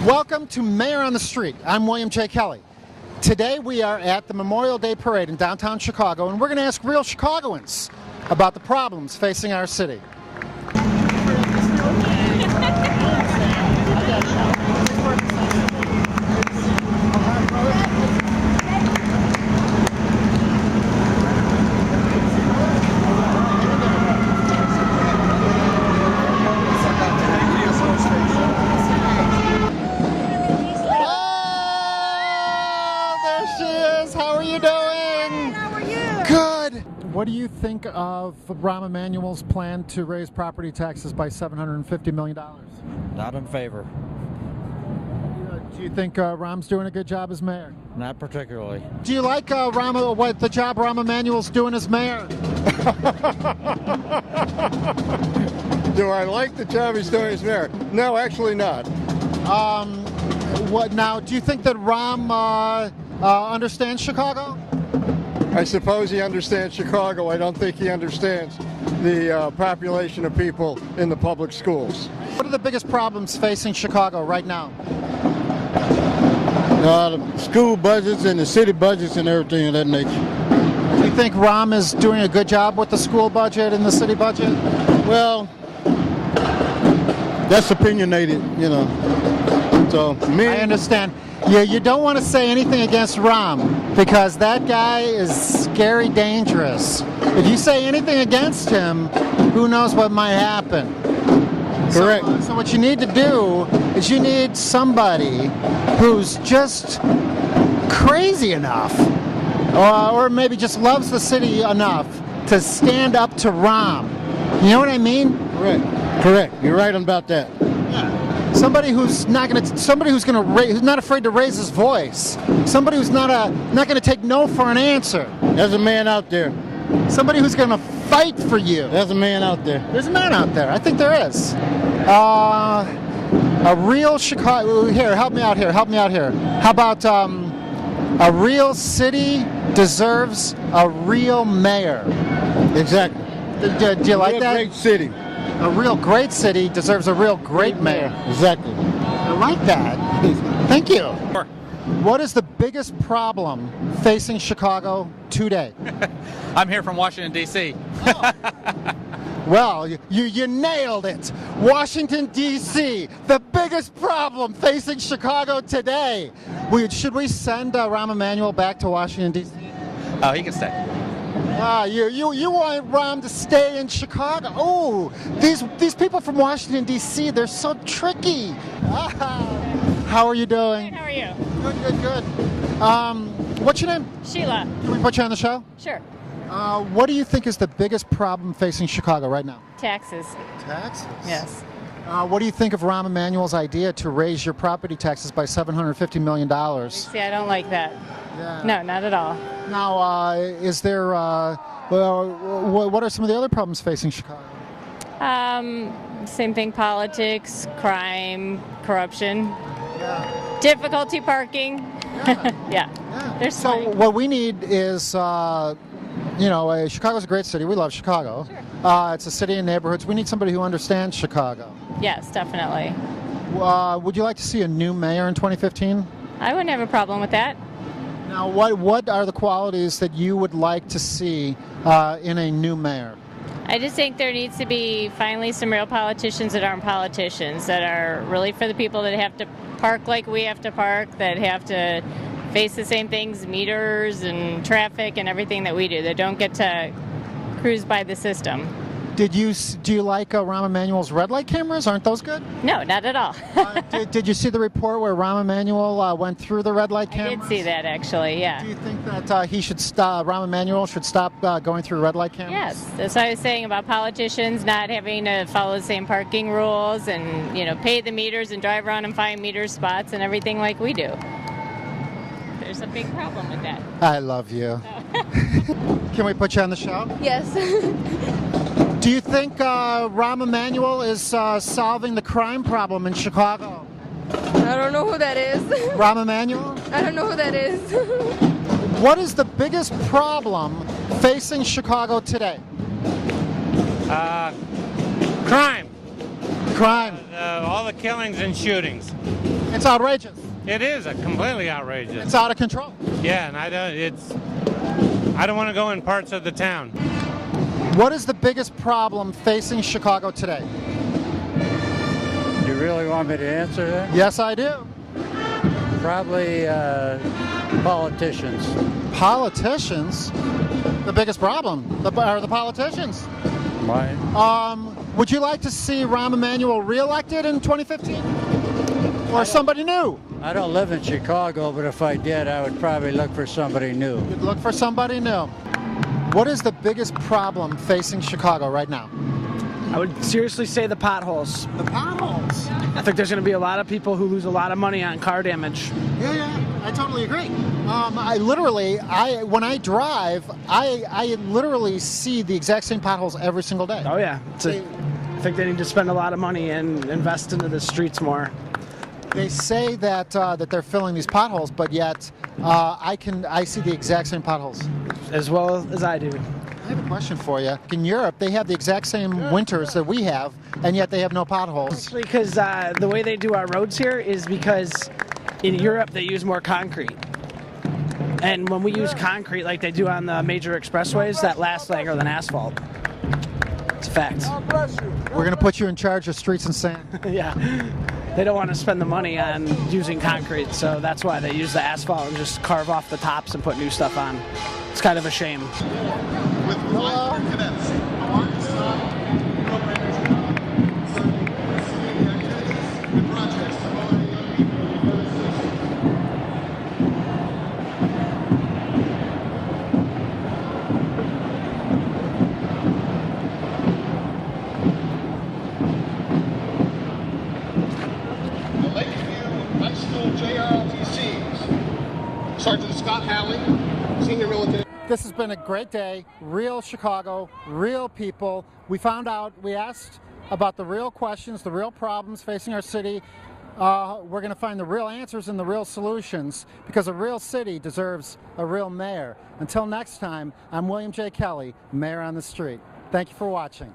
Welcome to Mayor on the Street. I'm William J. Kelly. Today we are at the Memorial Day Parade in downtown Chicago, and we're going to ask real Chicagoans about the problems facing our city. What do you think of Rahm Emanuel's plan to raise property taxes by $750 million? Not in favor. Do you think Rahm's doing a good job as mayor? Not particularly. Do you like the job Rahm Emanuel's doing as mayor? Do I like the job he's doing as mayor? No, actually not. What now? Do you think that Rahm understands Chicago? I suppose he understands Chicago. I don't think he understands the population of people in the public schools. What are the biggest problems facing Chicago right now? The school budgets and the city budgets and everything of that nature. Do you think Rahm is doing a good job with the school budget and the city budget? Well, that's opinionated, you know. So I understand. You don't want to say anything against Rahm because that guy is scary dangerous. If you say anything against him, who knows what might happen. Correct. So what you need to do is you need somebody who's just crazy enough or maybe just loves the city enough to stand up to Rahm. You know what I mean? Correct. You're right about that. Somebody who's not afraid to raise his voice. Somebody who's not going to take no for an answer. There's a man out there. Somebody who's going to fight for you. There's a man out there. There's a man out there. I think there is. A real Chicago. Here, help me out here. How about a real city deserves a real mayor? Exactly. Do you like that? Great city. A real great city deserves a real great mayor. Exactly. I like that. Thank you. What is the biggest problem facing Chicago today? I'm here from Washington, D.C. Well, you nailed it. Washington, D.C., the biggest problem facing Chicago today. Should we send Rahm Emanuel back to Washington, D.C.? Oh, he can stay. You want Rahm to stay in Chicago? Oh, these people from Washington, D.C., they're so tricky. How are you doing? Good, how are you? Good. What's your name? Sheila. Can we put you on the show? Sure. What do you think is the biggest problem facing Chicago right now? Taxes. Taxes? Yes. What do you think of Rahm Emanuel's idea to raise your property taxes by $750 million? See, I don't like that. Yeah. No, not at all. Now, is there, what are some of the other problems facing Chicago? Same thing, politics, crime, corruption, Yeah. difficulty parking. Yeah. There's So plenty. what we need is, Chicago's a great city. We love Chicago. Sure. It's a city and neighborhoods. We need somebody who understands Chicago. Yes, definitely. Would you like to see a new mayor in 2015? I wouldn't have a problem with that. Now, what are the qualities that you would like to see in a new mayor? I just think there needs to be finally some real politicians that aren't politicians, that are really for the people that have to park like we have to park, that have to face the same things, meters and traffic and everything that we do, that don't get to cruise by the system. Do you like Rahm Emanuel's red light cameras? Aren't those good? No, not at all. Did you see the report where Rahm Emanuel went through the red light I cameras? did see that, actually, yeah. Do you think that Rahm Emanuel should stop going through red light cameras? Yes, that's what I was saying about politicians not having to follow the same parking rules and, pay the meters and drive around and find meter spots and everything like we do. There's a big problem with that. I love you. Can we put you on the show? Yes. Do you think Rahm Emanuel is solving the crime problem in Chicago? I don't know who that is. Rahm Emanuel? I don't know who that is. What is the biggest problem facing Chicago today? Crime. Crime. All the killings and shootings. It's outrageous. It is completely outrageous. It's out of control. Yeah, and I don't want to go in parts of the town. What is the biggest problem facing Chicago today? You really want me to answer that? Yes, I do. Probably politicians. Politicians? The biggest problem are the politicians. Right. Would you like to see Rahm Emanuel reelected in 2015? Or somebody new? I don't live in Chicago, but if I did, I would probably look for somebody new. You'd look for somebody new. What is the biggest problem facing Chicago right now? I would seriously say the potholes. The potholes? I think there's going to be a lot of people who lose a lot of money on car damage. Yeah, I totally agree. When I drive, I literally see the exact same potholes every single day. Oh yeah, I think they need to spend a lot of money and invest into the streets more. They say that they're filling these potholes, but yet I see the exact same potholes. As well as I do. I have a question for you. In Europe, they have the exact same winters that we have, and yet they have no potholes. Actually, because the way they do our roads here is because in Europe they use more concrete. And when we use concrete like they do on the major expressways, that lasts longer than asphalt. It's a fact. We're going to put you in charge of streets and sand. Yeah. They don't want to spend the money on using concrete, so that's why they use the asphalt and just carve off the tops and put new stuff on. It's kind of a shame. With 500 cadets, High School JROTCs. Sergeant Scott Halley, Senior Military. This has been a great day. Real Chicago, real people. We asked about the real questions, the real problems facing our city. We're going to find the real answers and the real solutions, because a real city deserves a real mayor. Until next time, I'm William J. Kelly, Mayor on the Street. Thank you for watching.